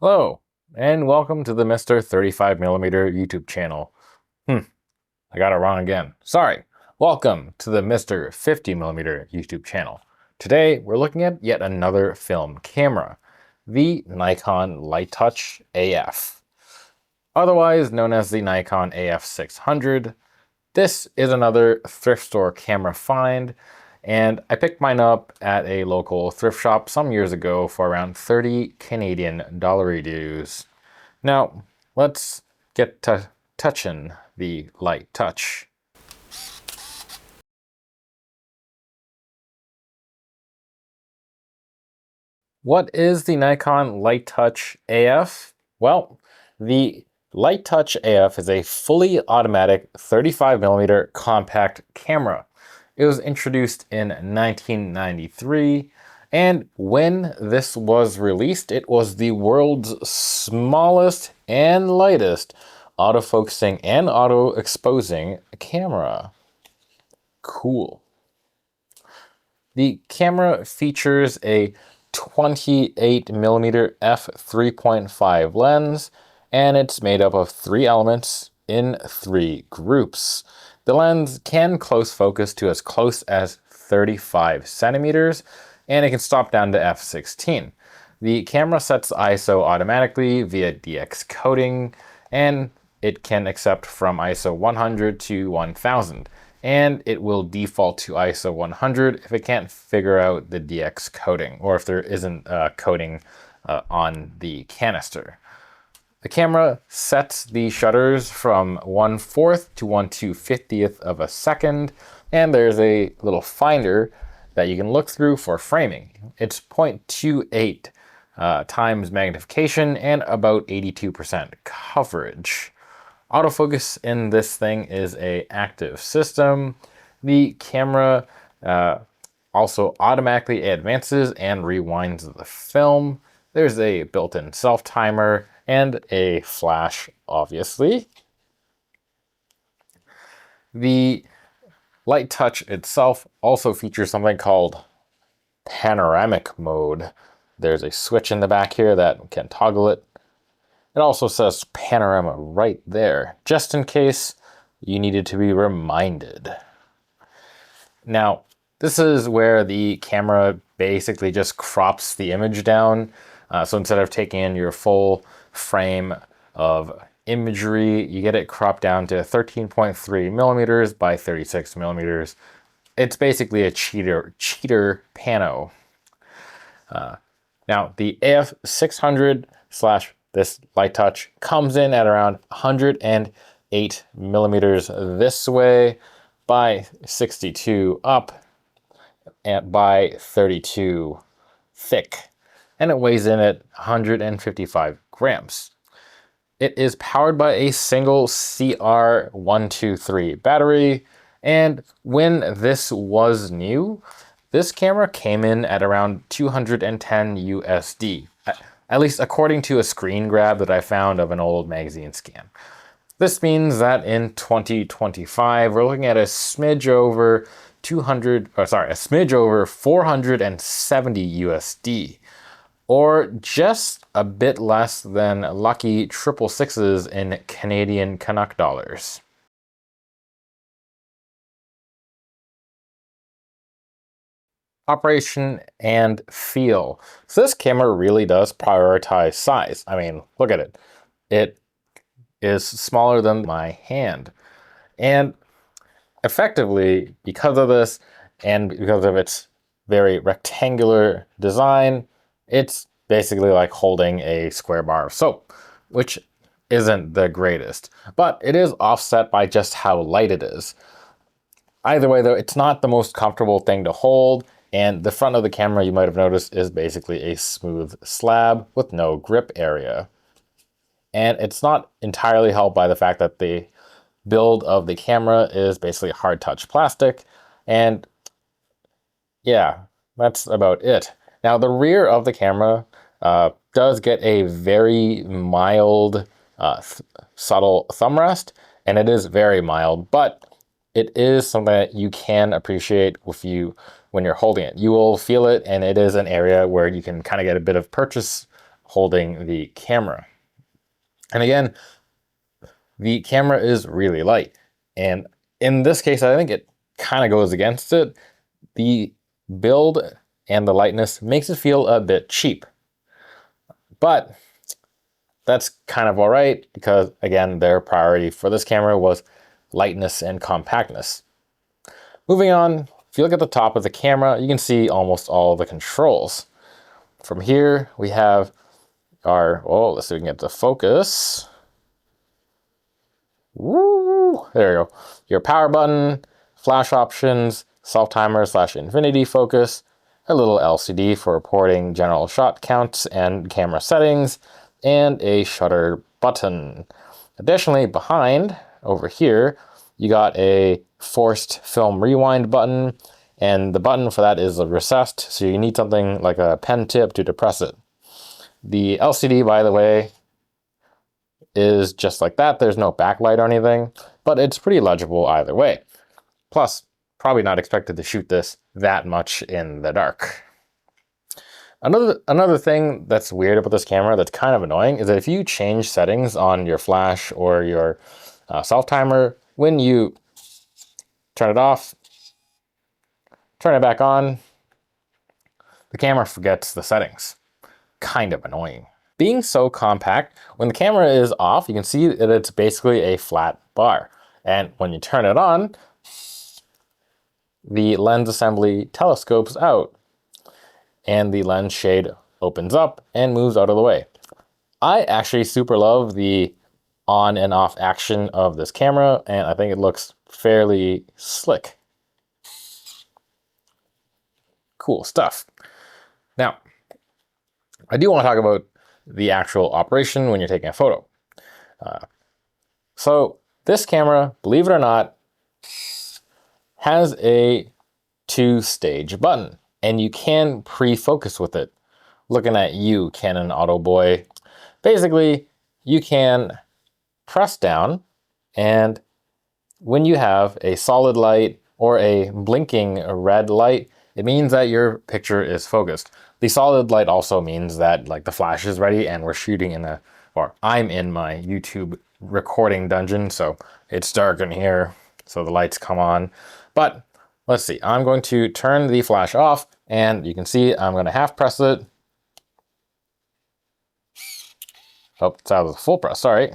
Hello, and welcome to the Mr. 35mm YouTube channel. I got it wrong again. Sorry. Welcome to the Mr. 50mm YouTube channel. Today, we're looking at yet another film camera, the Nikon Lite Touch AF. Otherwise known as the Nikon AF600. This is another thrift store camera find, and I picked mine up at a local thrift shop some years ago for around 30 Canadian dollar dues. Now, let's get to touching the Lite Touch. What is the Nikon Lite Touch AF? Well, the Lite Touch AF is a fully automatic 35mm compact camera. It was introduced in 1993, and when this was released, it was the world's smallest and lightest autofocusing and auto-exposing camera. Cool. The camera features a 28mm f3.5 lens, and it's made up of 3 elements in 3 groups. The lens can close focus to as close as 35 centimeters, and it can stop down to f16. The camera sets ISO automatically via DX coding, and it can accept from ISO 100 to 1000. And it will default to ISO 100 if it can't figure out the DX coding, or if there isn't coding on the canister. The camera sets the shutters from 1/4 to 1/250th of a second, and there's a little finder that you can look through for framing. It's 0.28 times magnification and about 82% coverage. Autofocus in this thing is an active system. The camera also automatically advances and rewinds the film. There's a built-in self-timer and a flash, obviously. The Lite Touch itself also features something called panoramic mode. There's a switch in the back here that can toggle it. It also says panorama right there, just in case you needed to be reminded. Now, this is where the camera basically just crops the image down. So instead of taking in your full frame of imagery, you get it cropped down to 13.3 millimeters by 36 millimeters. It's basically a cheater pano. Now, the AF600 / this Lite Touch comes in at around 108 millimeters this way by 62 up and by 32 thick. And it weighs in at 155 grams. It is powered by a single CR123 battery, and when this was new, this camera came in at around 210 USD, at least according to a screen grab that I found of an old magazine scan. This means that in 2025, we're looking at a smidge over 470 USD. Or just a bit less than lucky 666s in Canadian Canuck dollars. Operation and feel. So this camera really does prioritize size. I mean, look at it. It is smaller than my hand. And effectively, because of this and because of its very rectangular design, it's basically like holding a square bar of soap, which isn't the greatest, but it is offset by just how light it is. Either way though, it's not the most comfortable thing to hold, and the front of the camera, you might have noticed, is basically a smooth slab with no grip area. And it's not entirely helped by the fact that the build of the camera is basically hard touch plastic, and yeah, that's about it. Now, the rear of the camera does get a very mild, subtle thumb rest, and it is very mild, but it is something that you can appreciate when you're holding it. You will feel it, and it is an area where you can kind of get a bit of purchase holding the camera. And again, the camera is really light. And in this case, I think it kind of goes against it. The build and the lightness makes it feel a bit cheap. But that's kind of all right because, again, their priority for this camera was lightness and compactness. Moving on, if you look at the top of the camera, you can see almost all the controls. From here, we have our, oh, let's see if we can get the focus. Woo! There you go. Your power button, flash options, self-timer / infinity focus, a little LCD for reporting general shot counts and camera settings, and a shutter button. Additionally, behind, over here, you got a forced film rewind button, and the button for that is recessed, so you need something like a pen tip to depress it. The LCD, by the way, is just like that. There's no backlight or anything, but it's pretty legible either way. Plus, probably not expected to shoot this that much in the dark. Another thing that's weird about this camera that's kind of annoying is that if you change settings on your flash or your self-timer, when you turn it off, turn it back on, the camera forgets the settings. Kind of annoying. Being so compact, when the camera is off, you can see that it's basically a flat bar. And when you turn it on, the lens assembly telescopes out and the lens shade opens up and moves out of the way. I actually super love the on and off action of this camera, and I think it looks fairly slick. Cool stuff. Now, I do want to talk about the actual operation when you're taking a photo. So this camera, believe it or not, has a 2-stage button, and you can pre-focus with it. Looking at you, Canon Auto Boy. Basically, you can press down, and when you have a solid light or a blinking red light, it means that your picture is focused. The solid light also means that like the flash is ready and we're shooting in or I'm in my YouTube recording dungeon, so it's dark in here, so the lights come on. But let's see, I'm going to turn the flash off, and you can see I'm going to half press it. Oh, that was a full press, sorry.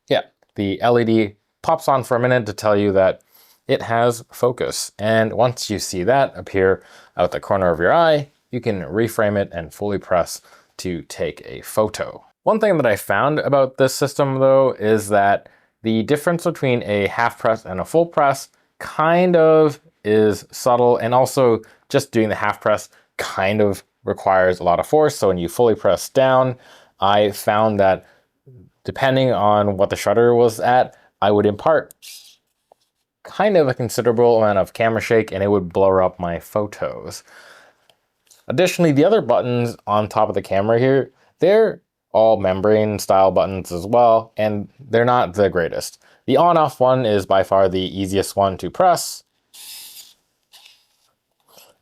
Yeah, the LED pops on for a minute to tell you that it has focus. And once you see that appear out the corner of your eye, you can reframe it and fully press to take a photo. One thing that I found about this system though is that the difference between a half press and a full press kind of is subtle, and also just doing the half press kind of requires a lot of force. So when you fully press down, I found that depending on what the shutter was at, I would impart kind of a considerable amount of camera shake and it would blur up my photos. Additionally, the other buttons on top of the camera here, they're all membrane style buttons as well, and they're not the greatest. The on-off one is by far the easiest one to press,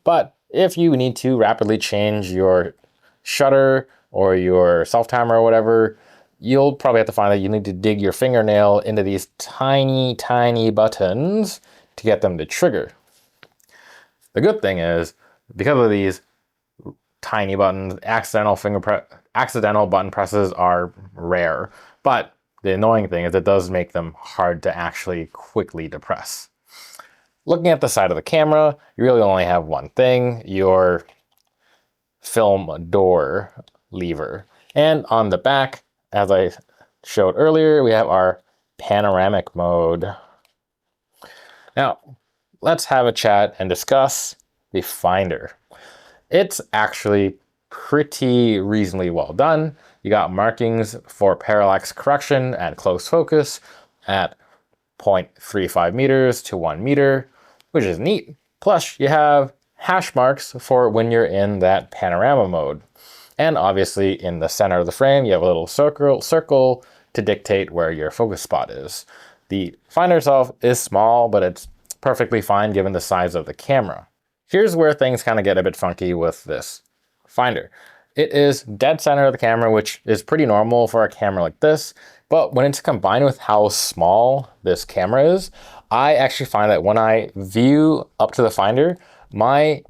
but if you need to rapidly change your shutter or your self-timer or whatever, you'll probably have to find that you need to dig your fingernail into these tiny, tiny buttons to get them to trigger. The good thing is, because of these tiny buttons, accidental button presses are rare, but the annoying thing is it does make them hard to actually quickly depress. Looking at the side of the camera, you really only have one thing, your film door lever. And on the back, as I showed earlier, we have our panoramic mode. Now, let's have a chat and discuss the finder. It's actually pretty reasonably well done. You got markings for parallax correction at close focus at 0.35 meters to 1 meter, which is neat. Plus, you have hash marks for when you're in that panorama mode. And obviously in the center of the frame, you have a little circle to dictate where your focus spot is. The finder itself is small, but it's perfectly fine given the size of the camera. Here's where things kind of get a bit funky with this finder. It is dead center of the camera, which is pretty normal for a camera like this. But when it's combined with how small this camera is, I actually find that when I view up to the finder, my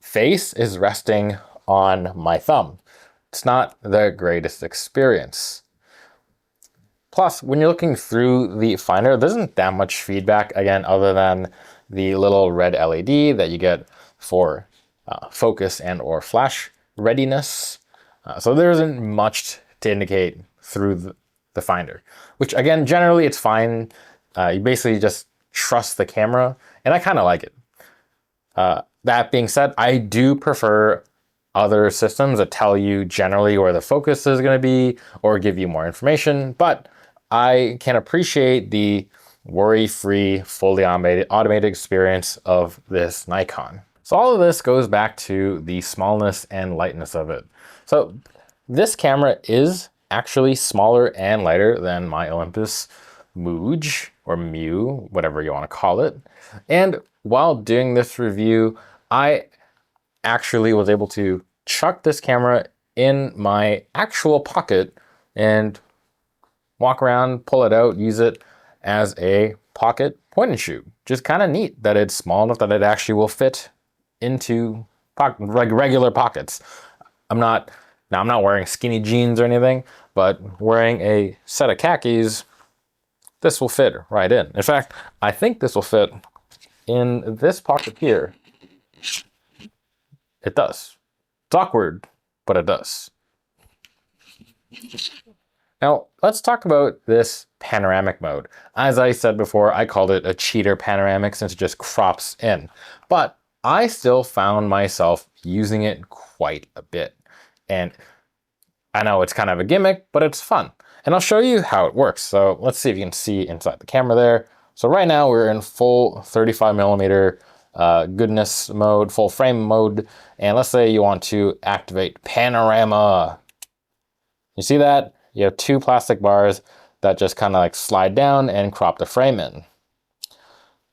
face is resting on my thumb. It's not the greatest experience. Plus, when you're looking through the finder, there isn't that much feedback, again, other than the little red LED that you get for focus and or flash readiness. So there isn't much to indicate through the finder, which again, generally it's fine. You basically just trust the camera, and I kind of like it. That being said, I do prefer other systems that tell you generally where the focus is going to be or give you more information, but I can appreciate the worry-free, fully automated experience of this Nikon. So all of this goes back to the smallness and lightness of it. So this camera is actually smaller and lighter than my Olympus Muj, or Mew, whatever you want to call it. And while doing this review, I actually was able to chuck this camera in my actual pocket and walk around, pull it out, use it as a pocket point and shoot. Just kind of neat that it's small enough that it actually will fit into regular pockets. I'm not wearing skinny jeans or anything, but wearing a set of khakis, this will fit right in. In fact, I think this will fit in this pocket here. It does. It's awkward, but it does. Now, let's talk about this panoramic mode. As I said before, I called it a cheater panoramic since it just crops in. But I still found myself using it quite a bit. And I know it's kind of a gimmick, but it's fun. And I'll show you how it works. So let's see if you can see inside the camera there. So right now we're in full 35mm goodness mode, full frame mode. And let's say you want to activate panorama. You see that? You have two plastic bars that just kind of like slide down and crop the frame in.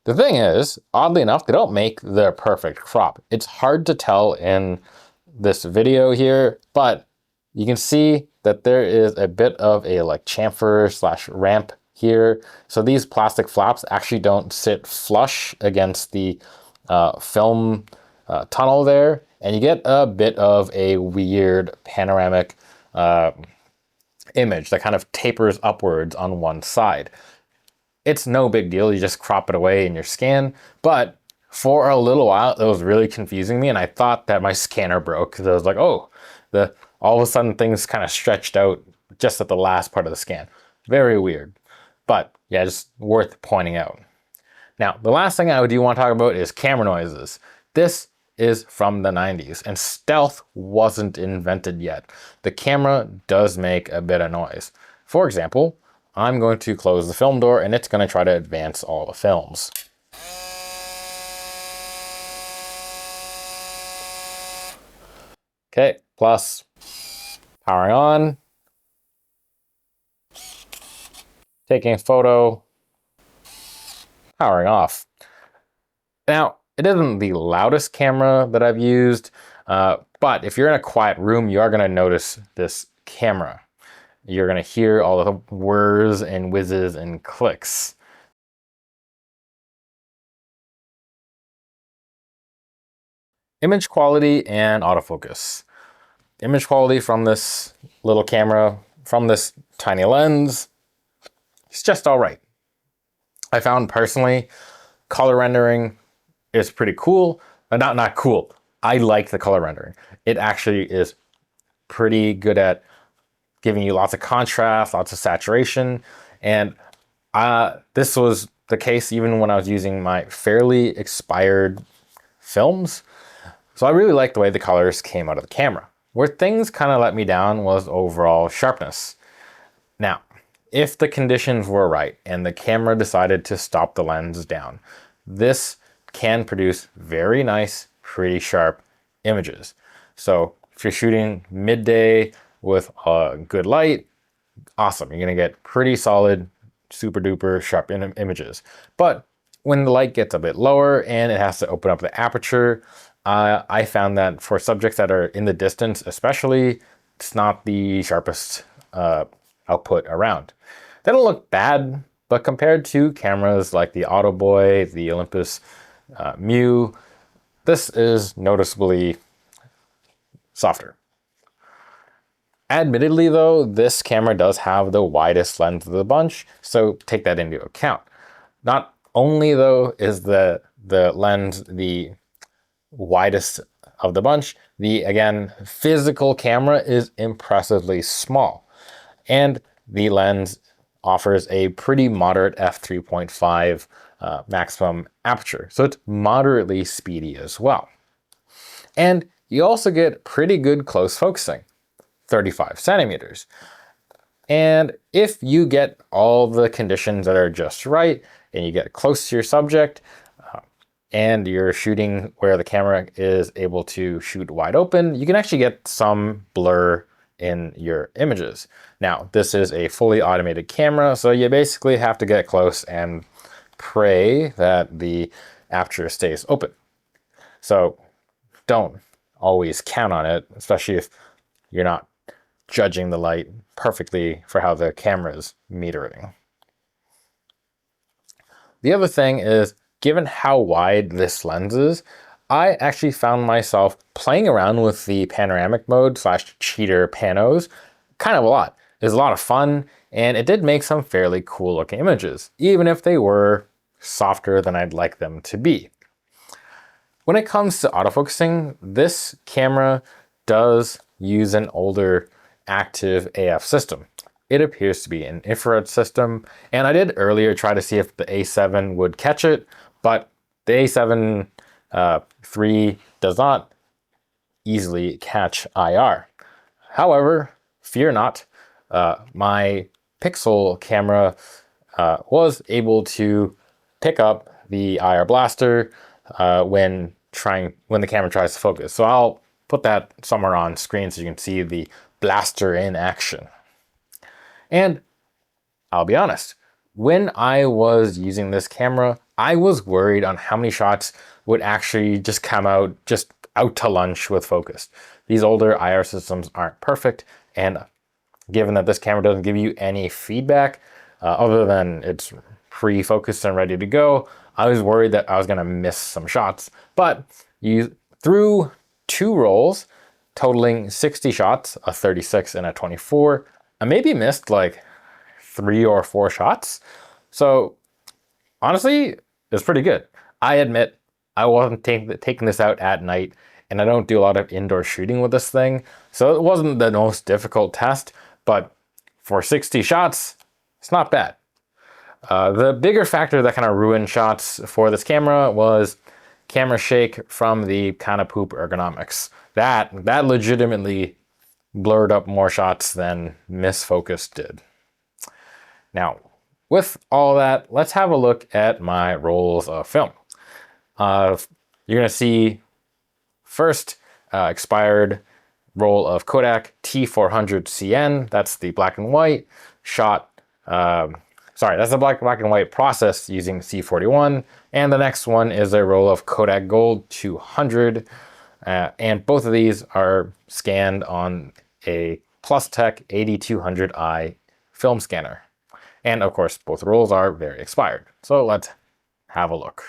The thing is, oddly enough, they don't make the perfect crop. It's hard to tell in this video here, but you can see that there is a bit of a like chamfer / ramp here. So these plastic flaps actually don't sit flush against the film tunnel there, and you get a bit of a weird panoramic image that kind of tapers upwards on one side. It's no big deal, you just crop it away in your scan, but for a little while it was really confusing me, and I thought that my scanner broke because I was like, oh, all of a sudden things kind of stretched out just at the last part of the scan. Very weird, but yeah, just worth pointing out. Now, the last thing I do want to talk about is camera noises. This is from the 90s, and stealth wasn't invented yet. The camera does make a bit of noise. For example, I'm going to close the film door, and it's going to try to advance all the films. Okay, plus powering on, taking a photo, powering off. Now, it isn't the loudest camera that I've used, but if you're in a quiet room, you are going to notice this camera. You're going to hear all the whirs and whizzes and clicks. Image quality and autofocus. Image quality from this little camera, from this tiny lens, it's just all right. I found personally, color rendering is pretty cool. Not cool. I like the color rendering. It actually is pretty good at giving you lots of contrast, lots of saturation. And this was the case even when I was using my fairly expired films. So I really liked the way the colors came out of the camera. Where things kind of let me down was overall sharpness. Now, if the conditions were right and the camera decided to stop the lens down, this can produce very nice, pretty sharp images. So if you're shooting midday with a good light, awesome. You're gonna get pretty solid, super duper sharp images. But when the light gets a bit lower and it has to open up the aperture, I found that for subjects that are in the distance, especially, it's not the sharpest output around. They don't look bad, but compared to cameras like the Autoboy, the Olympus Mu, this is noticeably softer. Admittedly though, this camera does have the widest lens of the bunch, so take that into account. Not only though is the lens the widest of the bunch, the, again, physical camera is impressively small. And the lens offers a pretty moderate f3.5 maximum aperture, so it's moderately speedy as well. And you also get pretty good close focusing, 35 centimeters. And if you get all the conditions that are just right, and you get close to your subject, and you're shooting where the camera is able to shoot wide open, you can actually get some blur in your images. Now, this is a fully automated camera, so you basically have to get close and pray that the aperture stays open. So don't always count on it, especially if you're not judging the light perfectly for how the camera is metering. The other thing is, given how wide this lens is, I actually found myself playing around with the panoramic mode / cheater panos kind of a lot. It was a lot of fun, and it did make some fairly cool looking images, even if they were softer than I'd like them to be. When it comes to autofocusing, this camera does use an older active AF system. It appears to be an infrared system, and I did earlier try to see if the A7 would catch it, but the A7 III does not easily catch IR. However, fear not, my Pixel camera was able to pick up the IR blaster when the camera tries to focus. So I'll put that somewhere on screen so you can see the blaster in action. And I'll be honest, when I was using this camera, I was worried on how many shots would actually just come out to lunch with focus. These older IR systems aren't perfect, and given that this camera doesn't give you any feedback other than it's pre-focused and ready to go, I was worried that I was gonna miss some shots. But through 2 rolls, totaling 60 shots, a 36 and a 24, I maybe missed like 3 or 4 shots. So honestly, it's pretty good. I admit I wasn't taking this out at night, and I don't do a lot of indoor shooting with this thing, so it wasn't the most difficult test, but for 60 shots, it's not bad. The bigger factor that kind of ruined shots for this camera was camera shake from the kind of poop ergonomics. That legitimately blurred up more shots than misfocus did. Now, with all that, let's have a look at my rolls of film. You're gonna see first expired roll of Kodak T400 CN. That's the black and white shot. That's the black and white process using C41. And the next one is a roll of Kodak Gold 200. And both of these are scanned on a PlusTech 8200i film scanner. And of course, both rolls are very expired. So let's have a look.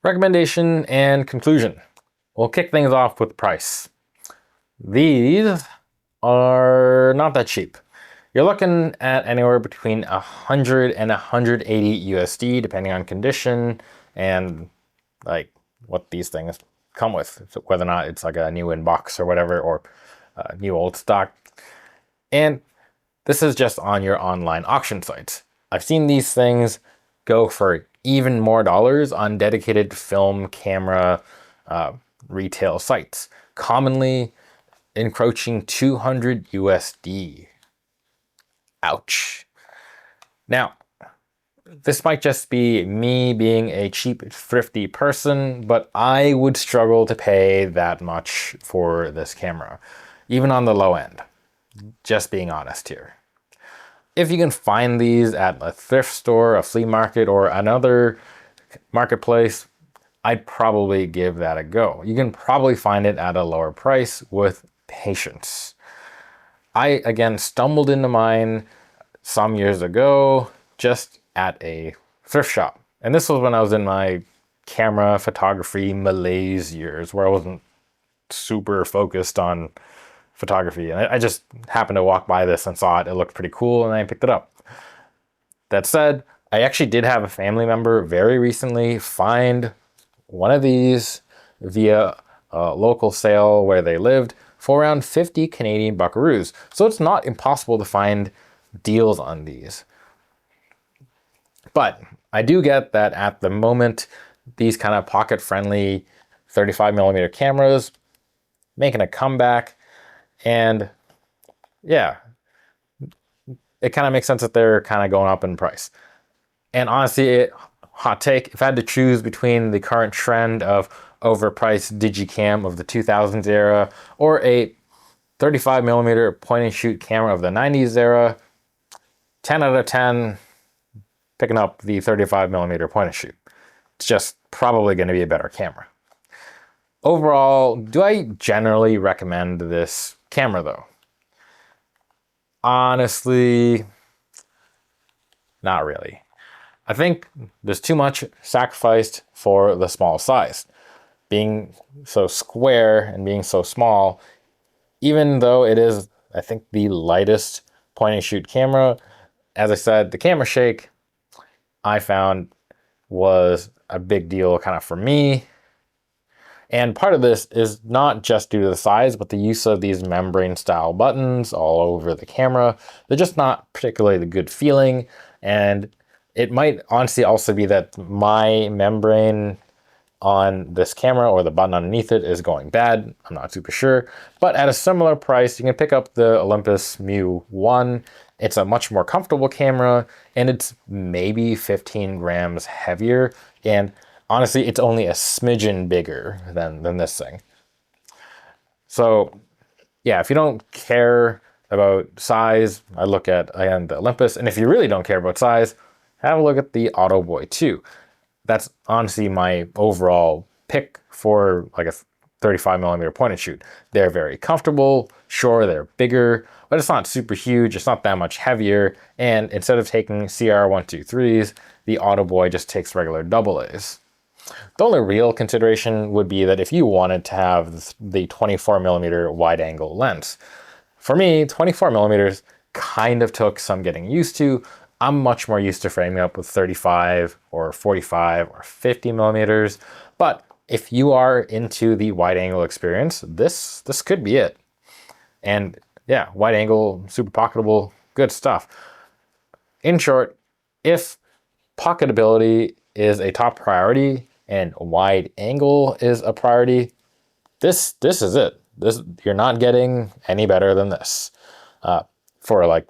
Recommendation and conclusion. We'll kick things off with price. These are not that cheap. You're looking at anywhere between 100 and 180 USD, depending on condition and like what these things come with, so whether or not it's like a new in box or whatever, or new old stock. And this is just on your online auction sites. I've seen these things go for even more dollars on dedicated film camera retail sites, commonly encroaching 200 USD. Ouch. Now, this might just be me being a cheap, thrifty person, but I would struggle to pay that much for this camera, even on the low end. Just being honest here. If you can find these at a thrift store, a flea market, or another marketplace, I'd probably give that a go. You can probably find it at a lower price with patience. I, again, stumbled into mine some years ago just at a thrift shop. And this was when I was in my camera photography malaise years, where I wasn't super focused on photography. And I just happened to walk by this and saw it. It looked pretty cool, and I picked it up. That said, I actually did have a family member very recently find one of these via a local sale where they lived for around 50 Canadian buckaroos. So it's not impossible to find deals on these. But I do get that at the moment, these kind of pocket-friendly 35mm cameras making a comeback. And yeah, it kind of makes sense that they're kind of going up in price. And honestly, hot take, if I had to choose between the current trend of overpriced digicam of the 2000s era or a 35mm point and shoot camera of the 90s era, 10 out of 10 picking up the 35mm point and shoot. It's just probably going to be a better camera. Overall, do I generally recommend this camera though? Honestly, not really. I think there's too much sacrificed for the small size. Being so square and being so small, even though it is, I think, the lightest point and shoot camera, as I said, the camera shake I found was a big deal kind of for me. And part of this is not just due to the size, but the use of these membrane style buttons all over the camera. They're just not particularly good feeling. And it might honestly also be that my membrane on this camera or the button underneath it is going bad. I'm not super sure. But at a similar price, you can pick up the Olympus Mu 1. It's a much more comfortable camera, and it's maybe 15 grams heavier. And honestly, it's only a smidgen bigger than this thing. So yeah, if you don't care about size, I look at, again, the Olympus. And if you really don't care about size, have a look at the Autoboy 2. That's honestly my overall pick for like a 35mm point and shoot. They're very comfortable. Sure, they're bigger, but it's not super huge. It's not that much heavier. And instead of taking CR123s, the Autoboy just takes regular AA's. The only real consideration would be that if you wanted to have the 24mm wide angle lens. For me, 24mm kind of took some getting used to. I'm much more used to framing up with 35 or 45 or 50mm. But if you are into the wide angle experience, this could be it. And yeah, wide angle, super pocketable, good stuff. In short, if pocketability is a top priority and wide angle is a priority, this is it. You're not getting any better than this for like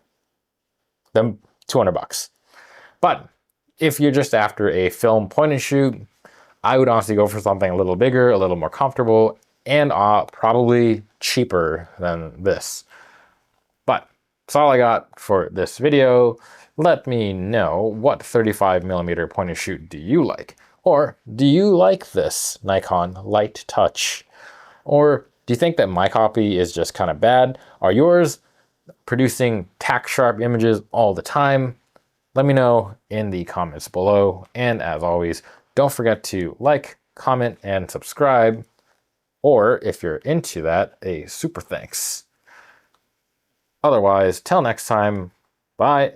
them $200. But if you're just after a film point and shoot, I would honestly go for something a little bigger, a little more comfortable, and probably cheaper than this. But that's all I got for this video. Let me know, what 35mm point and shoot do you like? Or do you like this Nikon Lite Touch? Or do you think that my copy is just kind of bad? Are yours producing tack sharp images all the time? Let me know in the comments below. And as always, don't forget to like, comment, and subscribe. Or if you're into that, a super thanks. Otherwise, till next time, bye.